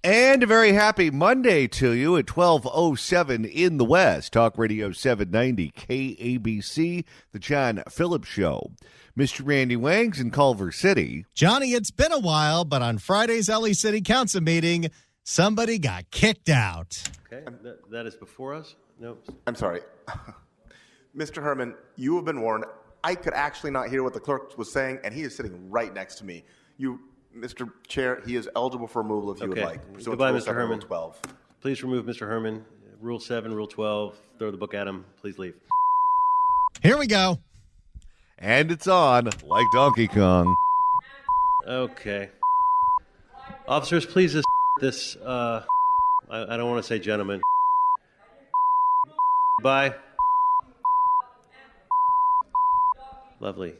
And a very happy Monday to you at 12:07 in the West. Talk Radio 790 KABC, The John Phillips Show. Mr. Randy Wangs in Culver City. Johnny, it's been a while, but on Friday's LA City Council meeting, somebody got kicked out. Okay, that is before us? No. I'm sorry. Mr. Herman, you have been warned. I could actually not hear what the clerk was saying, and he is sitting right next to me. Mr. Chair, he is eligible for removal if you would like. Goodbye, Mr. Herman. Rule 12. Please remove Mr. Herman. Rule 7, Rule 12. Throw the book at him. Please leave. Here we go. And it's on, like Donkey Kong. Okay. Officers, please this, I don't want to say gentlemen. Bye. Lovely.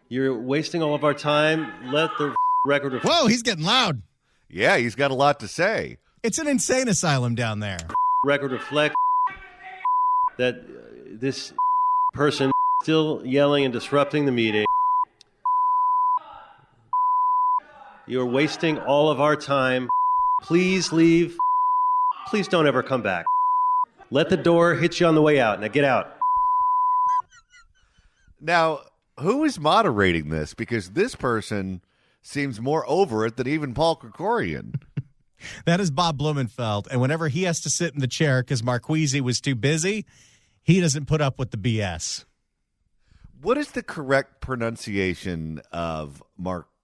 You're wasting all of our time. Let the record reflect. Whoa, he's getting loud. Yeah, he's got a lot to say. It's an insane asylum down there. Record reflect that this person still yelling and disrupting the meeting. You're wasting all of our time. Please leave. Please don't ever come back. Let the door hit you on the way out. Now get out. Now, who is moderating this? Because this person seems more over it than even Paul Krikorian. That is Bob Blumenfeld. And whenever he has to sit in the chair because Marquise was too busy, he doesn't put up with the BS. What is the correct pronunciation of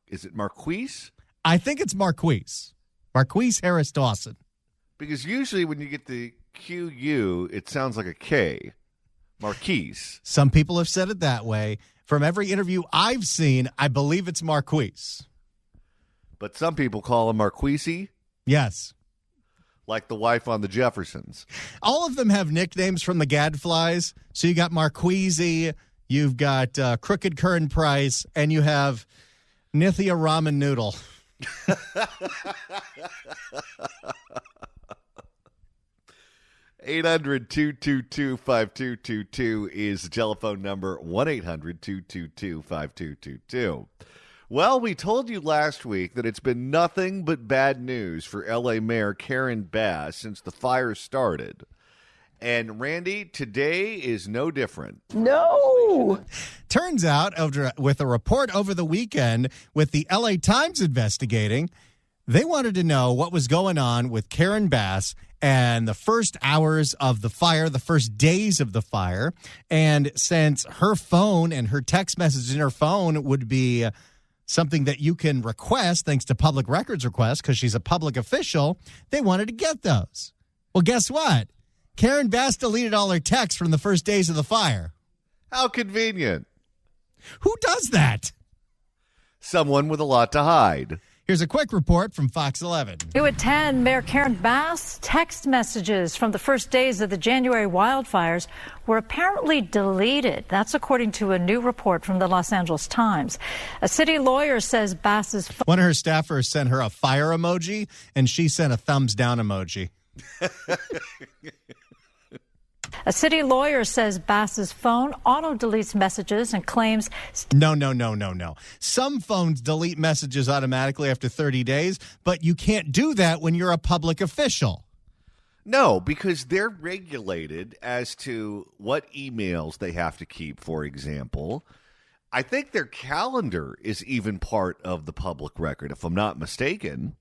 Is it Marquise? I think it's Marquise. Marquise Harris Dawson. Because usually when you get the QU, it sounds like a K. Marquise. Some people have said it that way. From every interview I've seen, I believe it's Marquise. But some people call him Marquise. Yes. Like the wife on the Jeffersons. All of them have nicknames from the Gadflies. So you got Marquise, you've got Crooked Curran Price, and you have Nithya Ramen Noodle. 800-222-5222 is the telephone number, 1-800-222-5222. Well, we told you last week that it's been nothing but bad news for L.A. Mayor Karen Bass since the fire started. And, Randy, today is no different. No! Turns out, with a report over the weekend with the L.A. Times investigating, they wanted to know what was going on with Karen Bass and the first hours of the fire, the first days of the fire. And since her phone and her text messages in her phone would be something that you can request thanks to public records requests because she's a public official, they wanted to get those. Well, guess what? Karen Bass deleted all her texts from the first days of the fire. How convenient. Who does that? Someone with a lot to hide. Here's a quick report from Fox 11. New at 10, Mayor Karen Bass' text messages from the first days of the January wildfires were apparently deleted. That's according to a new report from the Los Angeles Times. A city lawyer says Bass's... One of her staffers sent her a fire emoji, and she sent a thumbs down emoji. A city lawyer says Bass's phone auto-deletes messages and claims... No. Some phones delete messages automatically after 30 days, but you can't do that when you're a public official. No, because they're regulated as to what emails they have to keep, for example. I think their calendar is even part of the public record, if I'm not mistaken.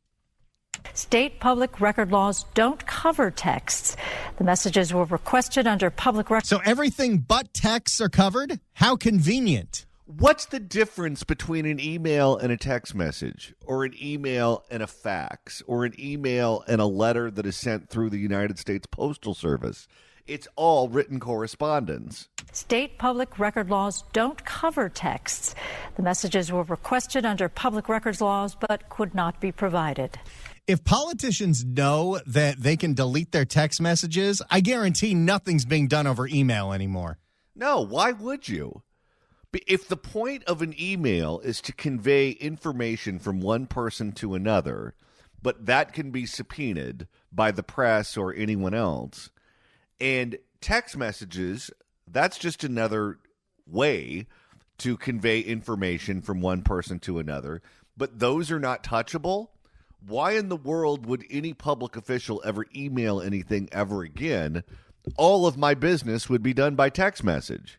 State public record laws don't cover texts. The messages were requested under public record. So everything but texts are covered? How convenient. What's the difference between an email and a text message, or an email and a fax, or an email and a letter that is sent through the United States Postal Service? It's all written correspondence. State public record laws don't cover texts. The messages were requested under public records laws but could not be provided. If politicians know that they can delete their text messages, I guarantee nothing's being done over email anymore. No, why would you? If the point of an email is to convey information from one person to another, but that can be subpoenaed by the press or anyone else, and text messages, that's just another way to convey information from one person to another, but those are not touchable, Why in the world would any public official ever email anything ever again? All of my business would be done by text message.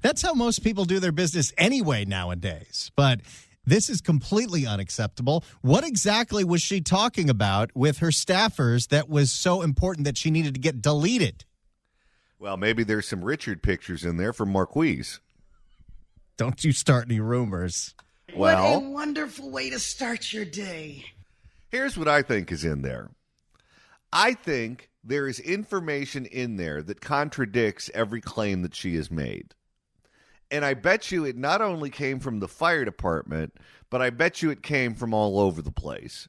That's how most people do their business anyway nowadays. But this is completely unacceptable. What exactly was she talking about with her staffers that was so important that she needed to get deleted? Well, maybe there's some Richard pictures in there from Marquise. Don't you start any rumors. Well, what a wonderful way to start your day. Here's what I think is in there. I think there is information in there that contradicts every claim that she has made. And I bet you it not only came from the fire department, but I bet you it came from all over the place.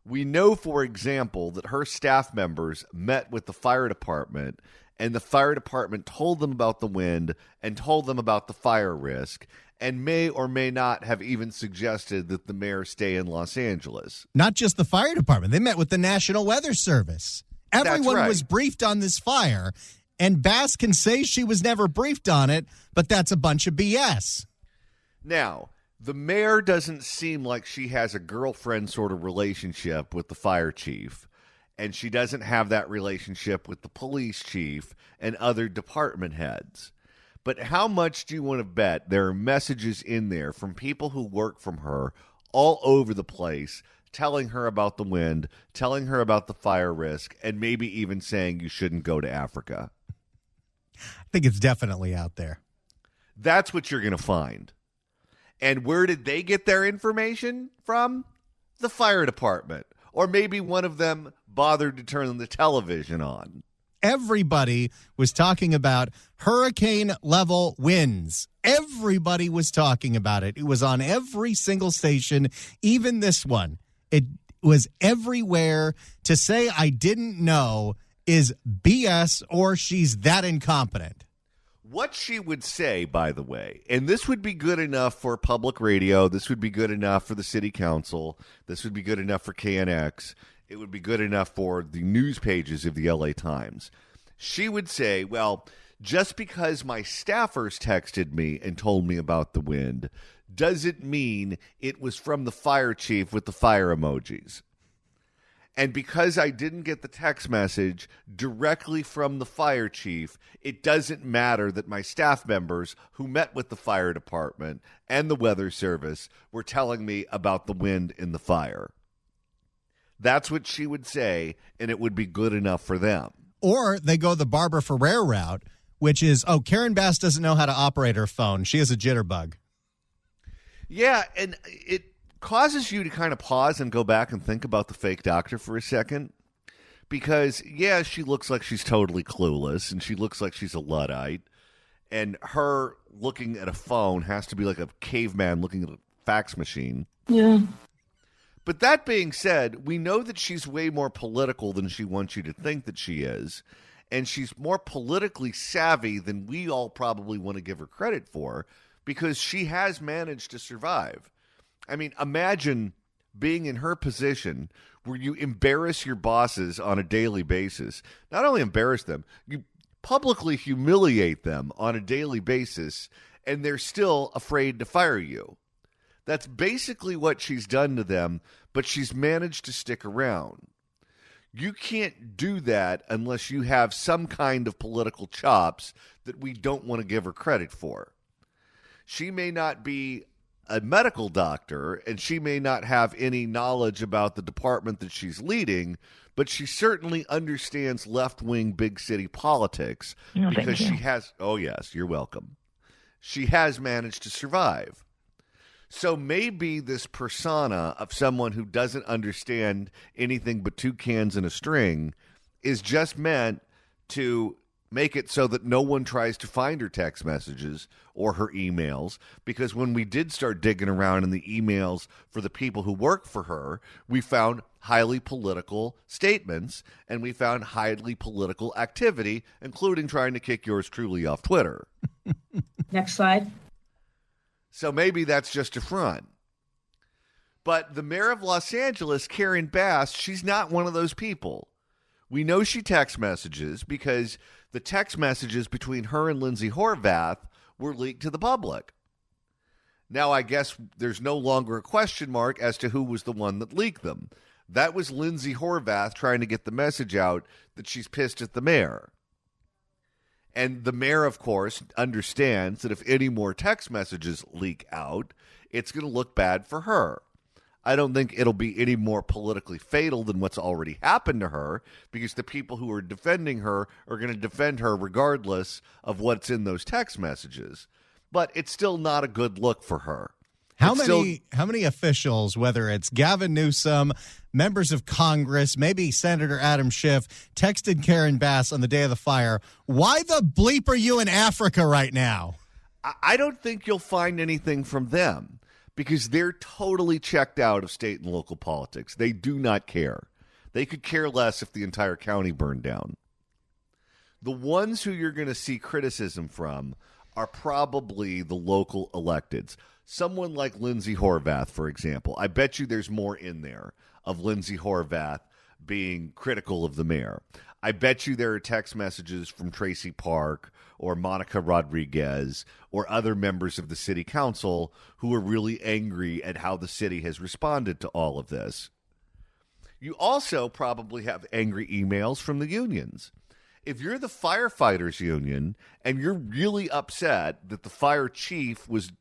We know, for example, that her staff members met with the fire department, and the fire department told them about the wind and told them about the fire risk, and may or may not have even suggested that the mayor stay in Los Angeles. Not just the fire department. They met with the National Weather Service. Everyone right. was briefed on this fire, and Bass can say she was never briefed on it, but that's a bunch of BS. Now, the mayor doesn't seem like she has a girlfriend sort of relationship with the fire chief, and she doesn't have that relationship with the police chief and other department heads. But how much do you want to bet there are messages in there from people who work from her all over the place telling her about the wind, telling her about the fire risk, and maybe even saying you shouldn't go to Africa? I think it's definitely out there. That's what you're going to find. And where did they get their information from? The fire department. Or maybe one of them bothered to turn the television on. Everybody was talking about hurricane-level winds. Everybody was talking about it. It was on every single station, even this one. It was everywhere. To say I didn't know is BS, or she's that incompetent. What she would say, by the way, and this would be good enough for public radio, this would be good enough for the city council, this would be good enough for KNX, it would be good enough for the news pages of the LA Times. She would say, well, just because my staffers texted me and told me about the wind, doesn't mean it was from the fire chief with the fire emojis. And because I didn't get the text message directly from the fire chief, it doesn't matter that my staff members who met with the fire department and the weather service were telling me about the wind in the fire. That's what she would say, and it would be good enough for them. Or they go the Barbara Ferrer route, which is, Karen Bass doesn't know how to operate her phone. She has a jitterbug. Yeah, and it causes you to kind of pause and go back and think about the fake doctor for a second. Because, yeah, she looks like she's totally clueless, and she looks like she's a Luddite. And her looking at a phone has to be like a caveman looking at a fax machine. Yeah. But that being said, we know that she's way more political than she wants you to think that she is. And she's more politically savvy than we all probably want to give her credit for, because she has managed to survive. I mean, imagine being in her position where you embarrass your bosses on a daily basis. Not only embarrass them, you publicly humiliate them on a daily basis, and they're still afraid to fire you. That's basically what she's done to them, but she's managed to stick around. You can't do that unless you have some kind of political chops that we don't want to give her credit for. She may not be a medical doctor, and she may not have any knowledge about the department that she's leading, but she certainly understands left-wing big city politics because she has... Oh, yes, you're welcome. She has managed to survive. So maybe this persona of someone who doesn't understand anything but two cans and a string is just meant to make it so that no one tries to find her text messages or her emails, because when we did start digging around in the emails for the people who work for her, we found highly political statements and we found highly political activity, including trying to kick yours truly off Twitter. Next slide. So maybe that's just a front. But the mayor of Los Angeles, Karen Bass, she's not one of those people. We know she text messages because the text messages between her and Lindsay Horvath were leaked to the public. Now, I guess there's no longer a question mark as to who was the one that leaked them. That was Lindsay Horvath trying to get the message out that she's pissed at the mayor. And the mayor, of course, understands that if any more text messages leak out, it's going to look bad for her. I don't think it'll be any more politically fatal than what's already happened to her, because the people who are defending her are going to defend her regardless of what's in those text messages. But it's still not a good look for her. How many officials, whether it's Gavin Newsom, members of Congress, maybe Senator Adam Schiff, texted Karen Bass on the day of the fire, why the bleep are you in Africa right now? I don't think you'll find anything from them, because they're totally checked out of state and local politics. They do not care. They could care less if the entire county burned down. The ones who you're going to see criticism from are probably the local electeds. Someone like Lindsay Horvath, for example. I bet you there's more in there of Lindsay Horvath being critical of the mayor. I bet you there are text messages from Tracy Park or Monica Rodriguez or other members of the city council who are really angry at how the city has responded to all of this. You also probably have angry emails from the unions. If you're the firefighters union and you're really upset that the fire chief was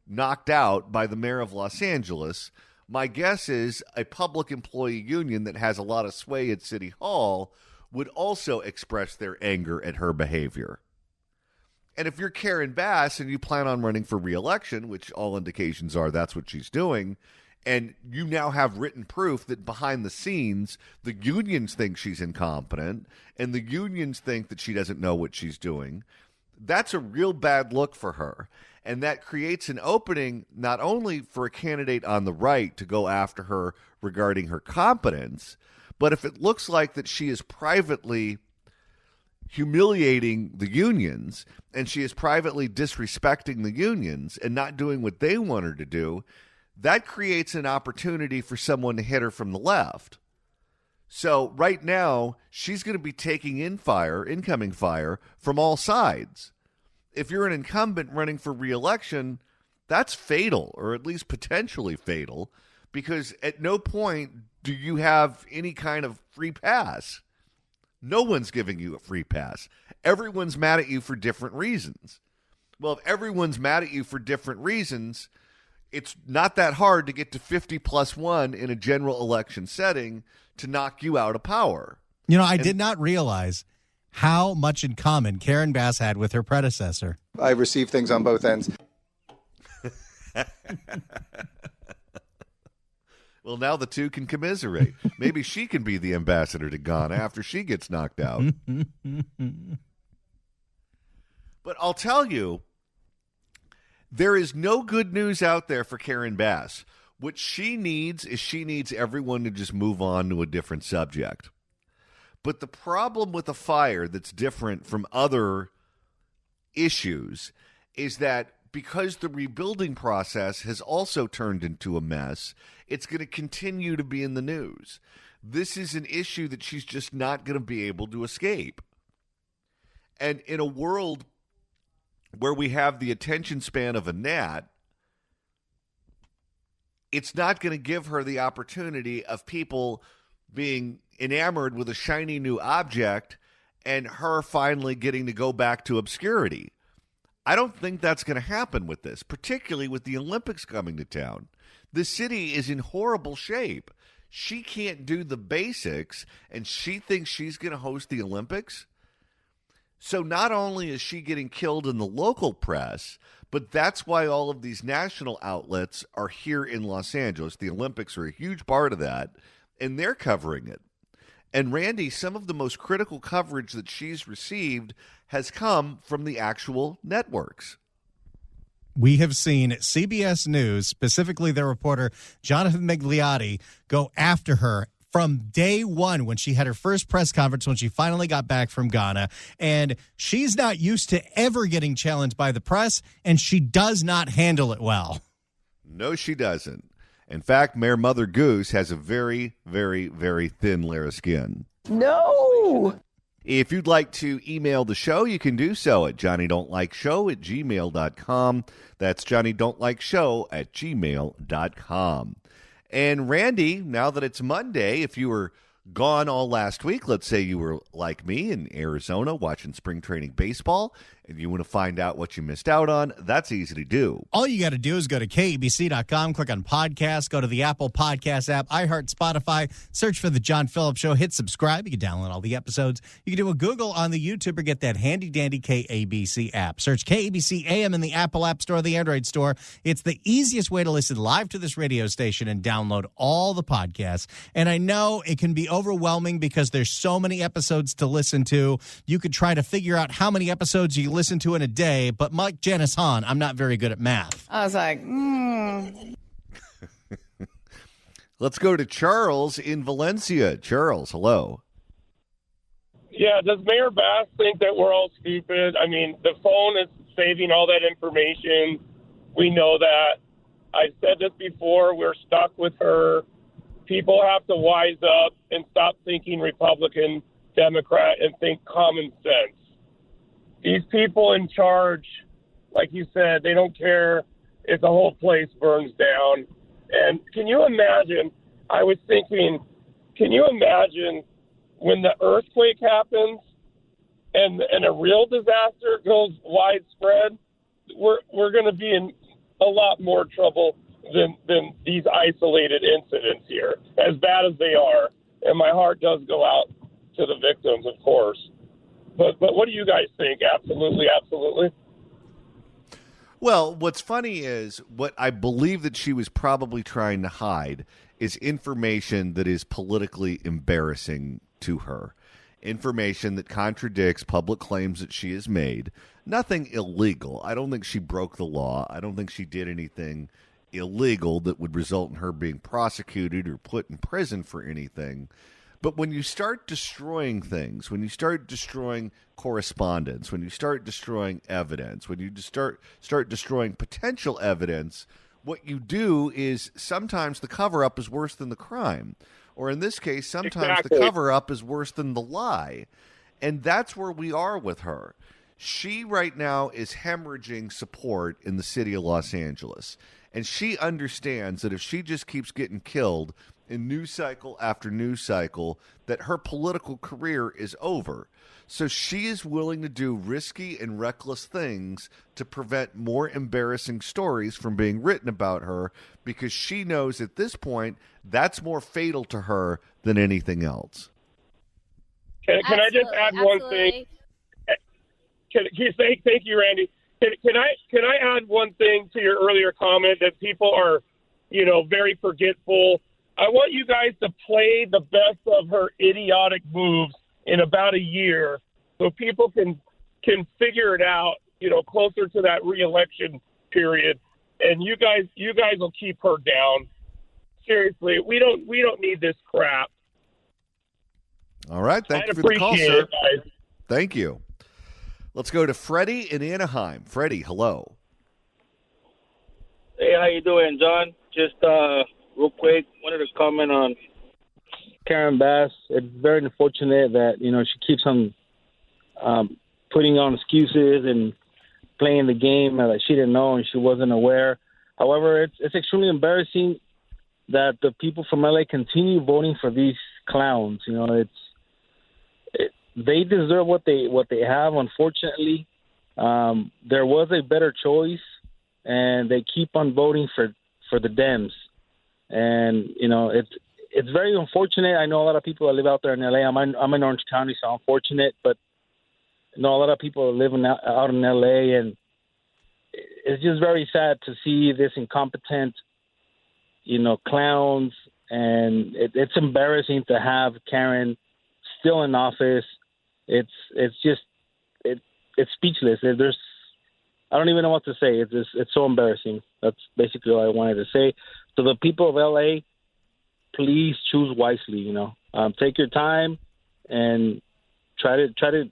knocked out by the mayor of Los Angeles, my guess is a public employee union that has a lot of sway at City Hall would also express their anger at her behavior. And if you're Karen Bass and you plan on running for re-election, which all indications are that's what she's doing, and you now have written proof that behind the scenes, the unions think she's incompetent and the unions think that she doesn't know what she's doing, that's a real bad look for her. And that creates an opening not only for a candidate on the right to go after her regarding her competence, but if it looks like that she is privately humiliating the unions and she is privately disrespecting the unions and not doing what they want her to do, that creates an opportunity for someone to hit her from the left. So right now, she's going to be taking incoming fire from all sides. If you're an incumbent running for re-election, that's fatal, or at least potentially fatal, because at no point do you have any kind of free pass. No one's giving you a free pass. Everyone's mad at you for different reasons. Well, if everyone's mad at you for different reasons, it's not that hard to get to 50+1 in a general election setting to knock you out of power. You know, I did not realize how much in common Karen Bass had with her predecessor. I receive things on both ends. Well, now the two can commiserate. Maybe she can be the ambassador to Ghana after she gets knocked out. But I'll tell you, there is no good news out there for Karen Bass. What she needs is everyone to just move on to a different subject. But the problem with a fire that's different from other issues is that because the rebuilding process has also turned into a mess, it's going to continue to be in the news. This is an issue that she's just not going to be able to escape. And in a world where we have the attention span of a gnat, it's not going to give her the opportunity of people being enamored with a shiny new object and her finally getting to go back to obscurity. I don't think that's going to happen with this, particularly with the Olympics coming to town. The city is in horrible shape. She can't do the basics, and she thinks she's going to host the Olympics. So not only is she getting killed in the local press, but that's why all of these national outlets are here in Los Angeles. The Olympics are a huge part of that, and they're covering it. And Randy, some of the most critical coverage that she's received has come from the actual networks. We have seen CBS News, specifically their reporter Jonathan Migliotti, go after her from day one when she had her first press conference when she finally got back from Ghana. And she's not used to ever getting challenged by the press, and she does not handle it well. No, she doesn't. In fact, Mayor Mother Goose has a very, very, very thin layer of skin. No! If you'd like to email the show, you can do so at johnnydon'tlikeshow@gmail.com. That's johnnydon'tlikeshow@gmail.com. And Randy, now that it's Monday, if you were gone all last week, let's say you were like me in Arizona watching spring training baseball, and you want to find out what you missed out on, that's easy to do. All you got to do is go to KABC.com, click on podcast, go to the Apple Podcast app, iHeart, Spotify, search for The John Phillips Show, hit subscribe. You can download all the episodes. You can do a Google on the YouTube or get that handy-dandy KABC app. Search KABC AM in the Apple App Store or the Android Store. It's the easiest way to listen live to this radio station and download all the podcasts. And I know it can be overwhelming because there's so many episodes to listen to. You could try to figure out how many episodes you listen to in a day, but Mike Janice Hahn, I'm not very good at math. I was like, Let's go to Charles in Valencia. Charles, hello. Yeah, does Mayor Bass think that we're all stupid? I mean, the phone is saving all that information. We know that. I've said this before. We're stuck with her. People have to wise up and stop thinking Republican, Democrat, and think common sense. These people in charge, like you said, they don't care if the whole place burns down. And can you imagine, I was thinking, can you imagine when the earthquake happens and a real disaster goes widespread? We're going to be in a lot more trouble than these isolated incidents here, as bad as they are. And my heart does go out to the victims, of course. But what do you guys think? Absolutely, absolutely. Well, what's funny is what I believe that she was probably trying to hide is information that is politically embarrassing to her. Information that contradicts public claims that she has made. Nothing illegal. I don't think she broke the law. I don't think she did anything illegal that would result in her being prosecuted or put in prison for anything. But when you start destroying things, when you start destroying correspondence, when you start destroying evidence, when you start destroying potential evidence, what you do is sometimes the cover-up is worse than the crime. Or in this case, sometimes the cover-up is worse than the lie. And that's where we are with her. She right now is hemorrhaging support in the city of Los Angeles. And she understands that if she just keeps getting killed in news cycle after news cycle, that her political career is over. So she is willing to do risky and reckless things to prevent more embarrassing stories from being written about her, because she knows at this point that's more fatal to her than anything else. Can I just add one thing? Can you say thank you, Randy? Can I add one thing to your earlier comment that people are, very forgetful? I want you guys to play the best of her idiotic moves in about a year so people can figure it out, closer to that re-election period. And you guys will keep her down. Seriously, we don't need this crap. All right. Thank you for the call, sir. Thank you. Let's go to Freddie in Anaheim. Freddie, hello. Hey, how you doing, John? Just real quick, wanted to comment on Karen Bass. It's very unfortunate that, she keeps on putting on excuses and playing the game that she didn't know and she wasn't aware. However, it's extremely embarrassing that the people from LA continue voting for these clowns. They deserve what they have. Unfortunately, there was a better choice, and they keep on voting for the Dems. And it's very unfortunate. I know a lot of people that live out there in LA. I'm in Orange County, so I'm fortunate. But a lot of people living out in LA, and it's just very sad to see this incompetent, clowns. And it's embarrassing to have Karen still in office. It's speechless. I don't even know what to say. It's so embarrassing. That's basically all I wanted to say. So the people of LA, please choose wisely. Take your time and try to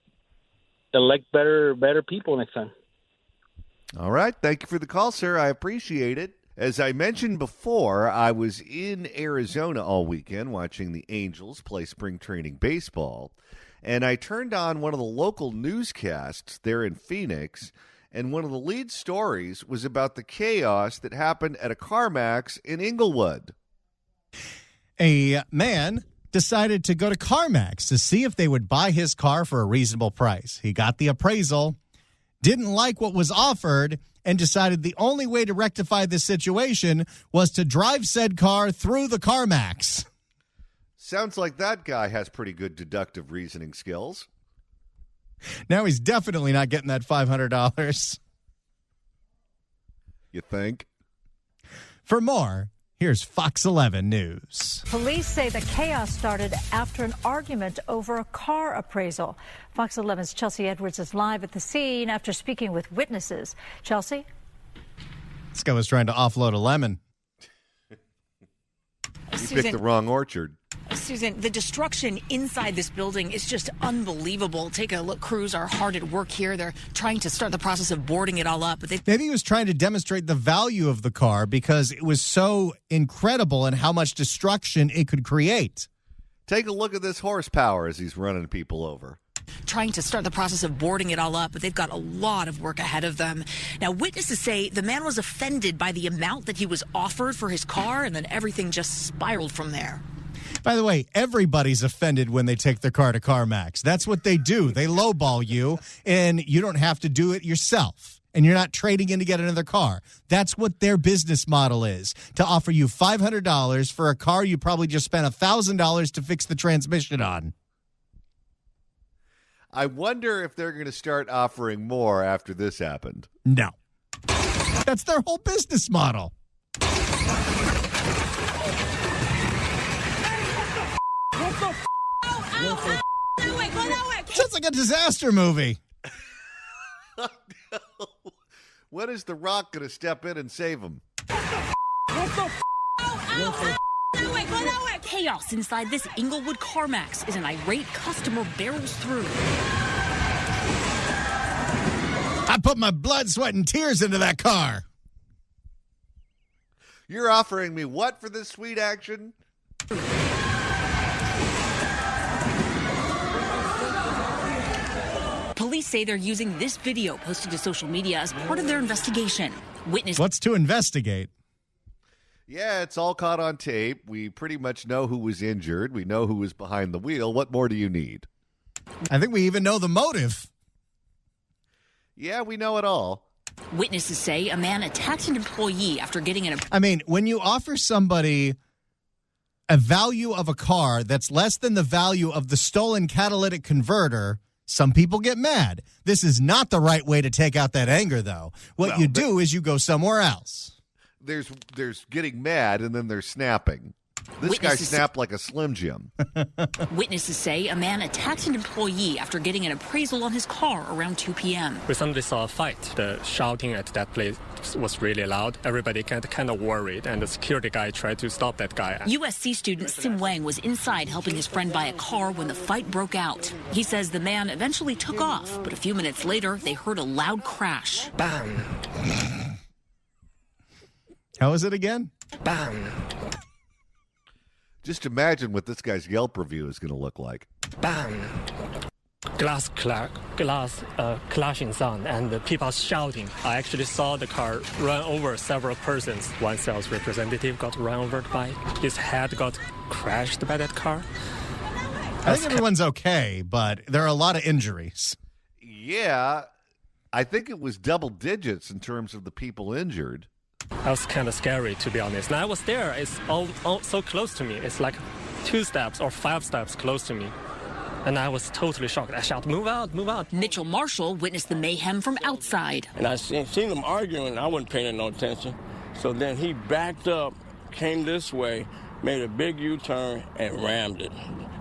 elect better people next time. All right. Thank you for the call, sir. I appreciate it. As I mentioned before, I was in Arizona all weekend watching the Angels play spring training baseball. and I turned on one of the local newscasts there in Phoenix, and one of the lead stories was about the chaos that happened at a CarMax in Inglewood. A man decided to go to CarMax to see if they would buy his car for a reasonable price. He got the appraisal, didn't like what was offered, and decided the only way to rectify this situation was to drive said car through the CarMax. Sounds like that guy has pretty good deductive reasoning skills. Now he's definitely not getting that $500. You think? For more, here's Fox 11 News. Police say the chaos started after an argument over a car appraisal. Fox 11's Chelsea Edwards is live at the scene after speaking with witnesses. Chelsea? This guy was trying to offload a lemon. You picked the wrong orchard. Susan, the destruction inside this building is just unbelievable. Take a look. Crews are hard at work here. They're trying to start the process of boarding it all up. But maybe he was trying to demonstrate the value of the car because it was so incredible and how much destruction it could create. Take a look at this horsepower as he's running people over. Trying to start the process of boarding it all up, but they've got a lot of work ahead of them. Now, witnesses say the man was offended by the amount that he was offered for his car, and then everything just spiraled from there. By the way, everybody's offended when they take their car to CarMax. That's what they do. They lowball you, and you don't have to do it yourself. And you're not trading in to get another car. That's what their business model is, to offer you $500 for a car you probably just spent $1,000 to fix the transmission on. I wonder if they're going to start offering more after this happened. No. That's their whole business model. Sounds like a disaster movie. When is The Rock going to step in and save him? Chaos inside this Inglewood CarMax as an irate customer barrels through. I put my blood, sweat, and tears into that car. You're offering me what for this sweet action? Police say they're using this video posted to social media as part of their investigation. What's to investigate? Yeah, it's all caught on tape. We pretty much know who was injured. We know who was behind the wheel. What more do you need? I think we even know the motive. Yeah, we know it all. Witnesses say a man attacked an employee after getting in a... I mean, when you offer somebody a value of a car that's less than the value of the stolen catalytic converter, some people get mad. This is not the right way to take out that anger, though. What you do is you go somewhere else. There's getting mad, and then there's snapping. This guy snapped like a Slim Jim. Witnesses say a man attacked an employee after getting an appraisal on his car around 2 p.m. We suddenly saw a fight. The shouting at that place was really loud. Everybody kind of worried, and the security guy tried to stop that guy. USC student Sim Wang was inside helping his friend buy a car when the fight broke out. He says the man eventually took off, but a few minutes later, they heard a loud crash. Bam! How is it again? Bam! Just imagine what this guy's Yelp review is going to look like. Bam! Glass clashing sound and the people shouting. I actually saw the car run over several persons. One sales representative got run over by. His head got crashed by that car. I think everyone's okay, but there are a lot of injuries. Yeah, I think it was double digits in terms of the people injured. That was kind of scary, to be honest. And I was there. It's all so close to me. It's like 2 steps or 5 steps close to me. And I was totally shocked. I shouted, "Move out, move out." Mitchell Marshall witnessed the mayhem from outside. And I seen them arguing. I wasn't paying no attention. So then he backed up, came this way, made a big U-turn, and rammed it.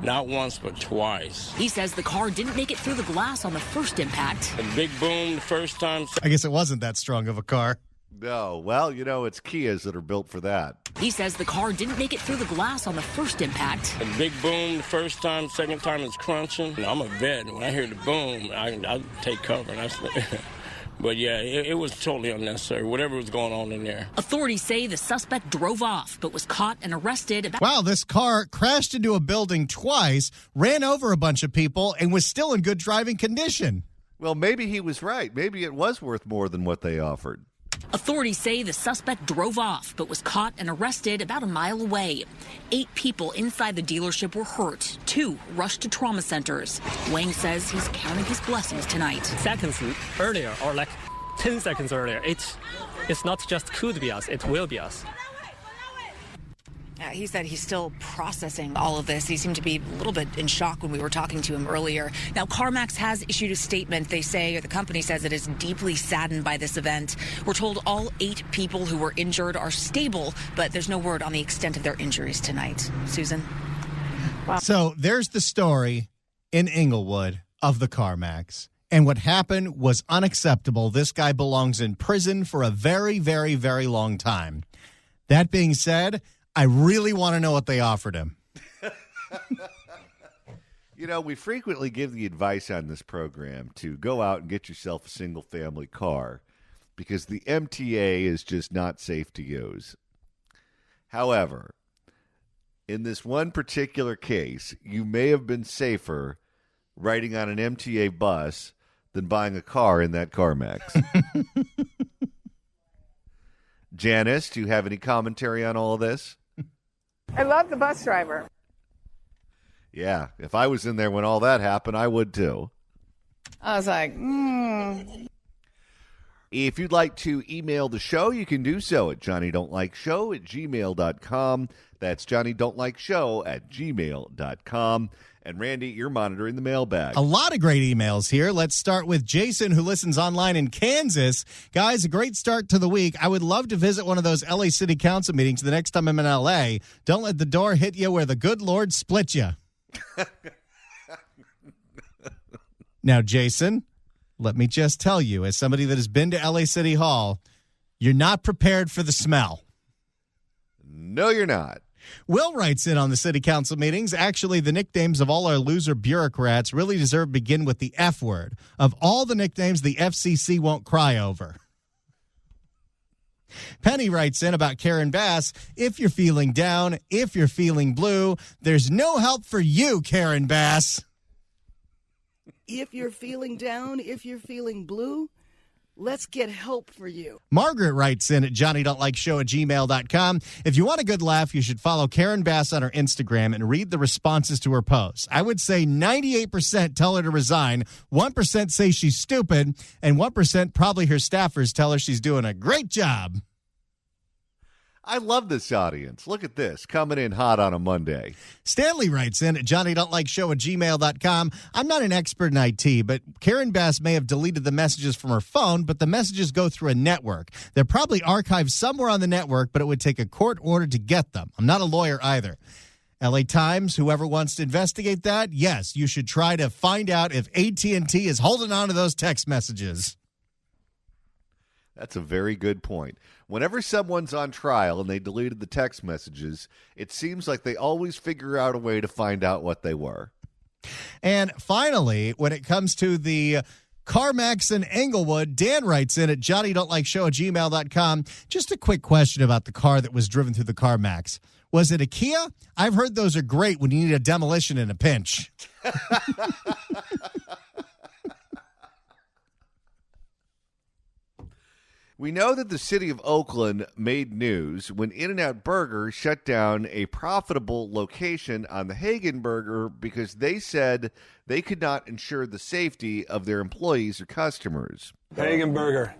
Not once, but twice. He says the car didn't make it through the glass on the first impact. A big boom the first time. I guess it wasn't that strong of a car. No, well, it's Kias that are built for that. He says the car didn't make it through the glass on the first impact. A big boom the first time, second time it's crunching. I'm a vet, and when I hear the boom, I take cover. And But yeah, it was totally unnecessary, whatever was going on in there. Authorities say the suspect drove off, but was caught and arrested. Wow, this car crashed into a building twice, ran over a bunch of people, and was still in good driving condition. Well, maybe he was right. Maybe it was worth more than what they offered. Authorities say the suspect drove off, but was caught and arrested about a mile away. 8 people inside the dealership were hurt. 2 rushed to trauma centers. Wang says he's counting his blessings tonight. Seconds earlier, or like 10 seconds earlier, it's not just could be us, it will be us. He said he's still processing all of this. He seemed to be a little bit in shock when we were talking to him earlier. Now, CarMax has issued a statement. They say, or the company says, it is deeply saddened by this event. We're told all 8 people who were injured are stable, but there's no word on the extent of their injuries tonight. Susan? Wow. So there's the story in Inglewood of the CarMax. And what happened was unacceptable. This guy belongs in prison for a very, very, very long time. That being said, I really want to know what they offered him. You know, we frequently give the advice on this program to go out and get yourself a single-family car because the MTA is just not safe to use. However, in this one particular case, you may have been safer riding on an MTA bus than buying a car in that CarMax. Janice, do you have any commentary on all of this? I love the bus driver. Yeah, if I was in there when all that happened, I would too. I was like, If you'd like to email the show, you can do so at johnnydon'tlikeshow@gmail.com. That's johnnydon'tlikeshow@gmail.com. And Randy, you're monitoring the mailbag. A lot of great emails here. Let's start with Jason, who listens online in Kansas. Guys, a great start to the week. I would love to visit one of those LA City Council meetings the next time I'm in LA. Don't let the door hit you where the good Lord split you. Now, Jason, let me just tell you, as somebody that has been to LA City Hall, you're not prepared for the smell. No, you're not. Will writes in on the city council meetings. Actually, the nicknames of all our loser bureaucrats really deserve to begin with the F word. Of all the nicknames, the FCC won't cry over. Penny writes in about Karen Bass. If you're feeling down, if you're feeling blue, there's no help for you, Karen Bass. If you're feeling down, if you're feeling blue, let's get help for you. Margaret writes in at johnnydon'tlikeshow@gmail.com. If you want a good laugh, you should follow Karen Bass on her Instagram and read the responses to her posts. I would say 98% tell her to resign, 1% say she's stupid, and 1% probably her staffers tell her she's doing a great job. I love this audience. Look at this, coming in hot on a Monday. Stanley writes in at johnnydon'tlikeshow@gmail.com. I'm not an expert in IT, but Karen Bass may have deleted the messages from her phone, but the messages go through a network. They're probably archived somewhere on the network, but it would take a court order to get them. I'm not a lawyer either. LA Times, whoever wants to investigate that, yes, you should try to find out if AT&T is holding on to those text messages. That's a very good point. Whenever someone's on trial and they deleted the text messages, it seems like they always figure out a way to find out what they were. And finally, when it comes to the CarMax in Englewood, Dan writes in at johnnydon'tlikeshow@gmail.com. Just a quick question about the car that was driven through the CarMax. Was it a Kia? I've heard those are great when you need a demolition in a pinch. We know that the city of Oakland made news when In-N-Out Burger shut down a profitable location on the Hagenberger because they said they could not ensure the safety of their employees or customers. Hagenberger.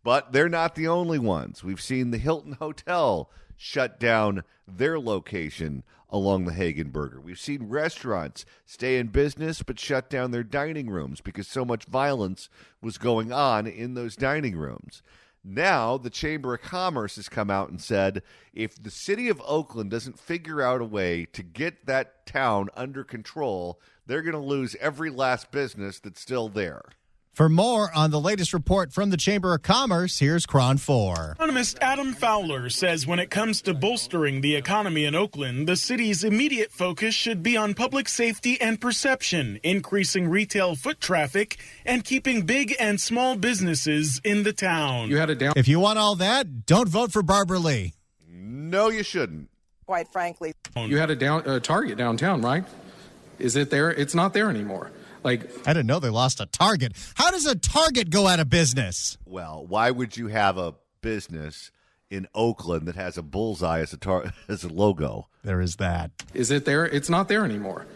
But they're not the only ones. We've seen the Hilton Hotel shut down their location along the Hagenberger. We've seen restaurants stay in business but shut down their dining rooms because so much violence was going on in those dining rooms. Now, the Chamber of Commerce has come out and said if the city of Oakland doesn't figure out a way to get that town under control, they're going to lose every last business that's still there. For more on the latest report from the Chamber of Commerce, here's KRON 4. Economist Adam Fowler says when it comes to bolstering the economy in Oakland, the city's immediate focus should be on public safety and perception, increasing retail foot traffic, and keeping big and small businesses in the town. If you want all that, don't vote for Barbara Lee. No, you shouldn't. Quite frankly. You had a Target downtown, right? Is it there? It's not there anymore. I didn't know they lost a Target. How does a Target go out of business? Well, why would you have a business in Oakland that has a bullseye as a logo? There is that. Is it there? It's not there anymore.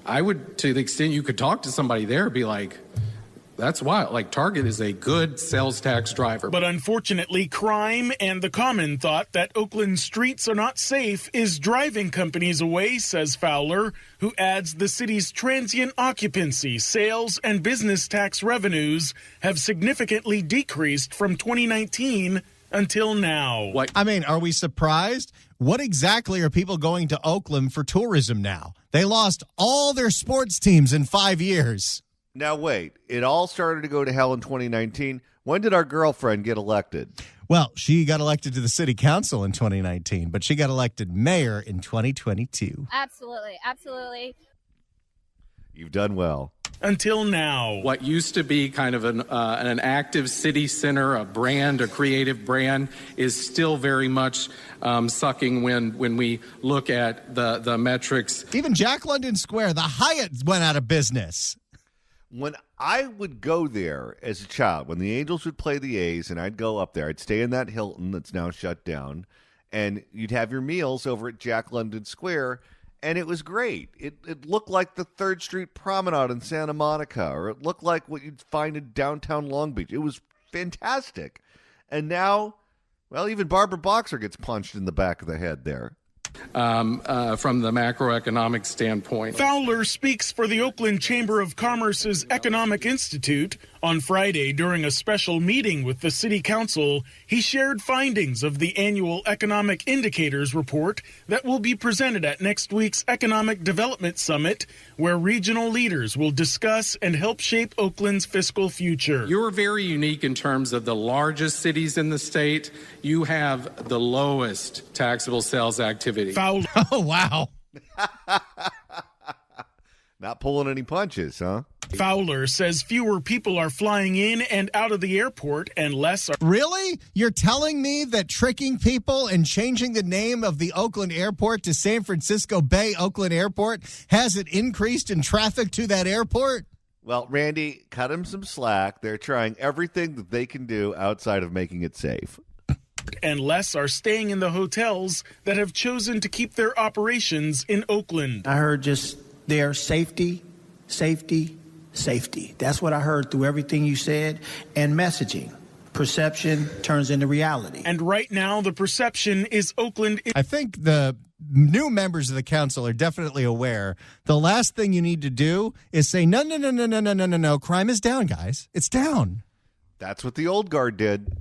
I would, to the extent you could talk to somebody there, be like, that's wild. Target is a good sales tax driver. But unfortunately, crime and the common thought that Oakland streets are not safe is driving companies away, says Fowler, who adds the city's transient occupancy, sales, and business tax revenues have significantly decreased from 2019 until now. Are we surprised? What exactly are people going to Oakland for tourism now? They lost all their sports teams in 5 years. Now, wait. It all started to go to hell in 2019. When did our girlfriend get elected? Well, she got elected to the city council in 2019, but she got elected mayor in 2022. Absolutely. You've done well. Until now. What used to be kind of an active city center, a creative brand, is still very much sucking when we look at the metrics. Even Jack London Square, the Hyatt, went out of business. When I would go there as a child, when the Angels would play the A's and I'd go up there, I'd stay in that Hilton that's now shut down, and you'd have your meals over at Jack London Square, and it was great. It looked like the 3rd Street Promenade in Santa Monica, or it looked like what you'd find in downtown Long Beach. It was fantastic. And now, well, even Barbara Boxer gets punched in the back of the head there. From the macroeconomic standpoint. Fowler speaks for the Oakland Chamber of Commerce's Economic Institute. On Friday, during a special meeting with the City Council, he shared findings of the annual Economic Indicators report that will be presented at next week's Economic Development Summit, where regional leaders will discuss and help shape Oakland's fiscal future. You're very unique in terms of the largest cities in the state. You have the lowest taxable sales activity. Fowler. Oh, wow. Not pulling any punches, huh? Fowler says fewer people are flying in and out of the airport and less are... Really? You're telling me that tricking people and changing the name of the Oakland Airport to San Francisco Bay Oakland Airport hasn't increased in traffic to that airport? Well, Randy, cut them some slack. They're trying everything that they can do outside of making it safe. And less are staying in the hotels that have chosen to keep their operations in Oakland. I heard just their safety. That's what I heard through everything you said, and messaging. Perception turns into reality. And right now, the perception is Oakland. I think the new members of the council are definitely aware. The last thing you need to do is say, no. Crime is down, guys. It's down. That's what the old guard did.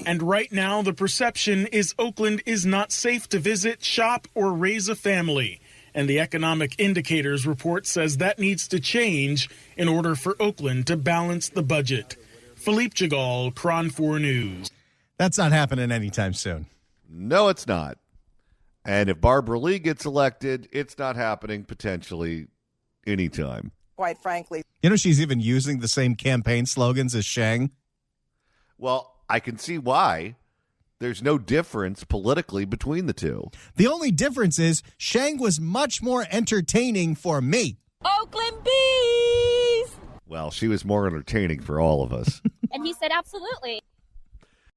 And right now, the perception is Oakland is not safe to visit, shop, or raise a family. And the Economic Indicators report says that needs to change in order for Oakland to balance the budget. Philippe Jagal, KRON 4 News. That's not happening anytime soon. No, it's not. And if Barbara Lee gets elected, it's not happening potentially anytime. Quite frankly. You know, she's even using the same campaign slogans as Sheng. Well, I can see why. There's no difference politically between the two. The only difference is Sheng was much more entertaining for me. Oakland Bees! Well, she was more entertaining for all of us. And he said, absolutely.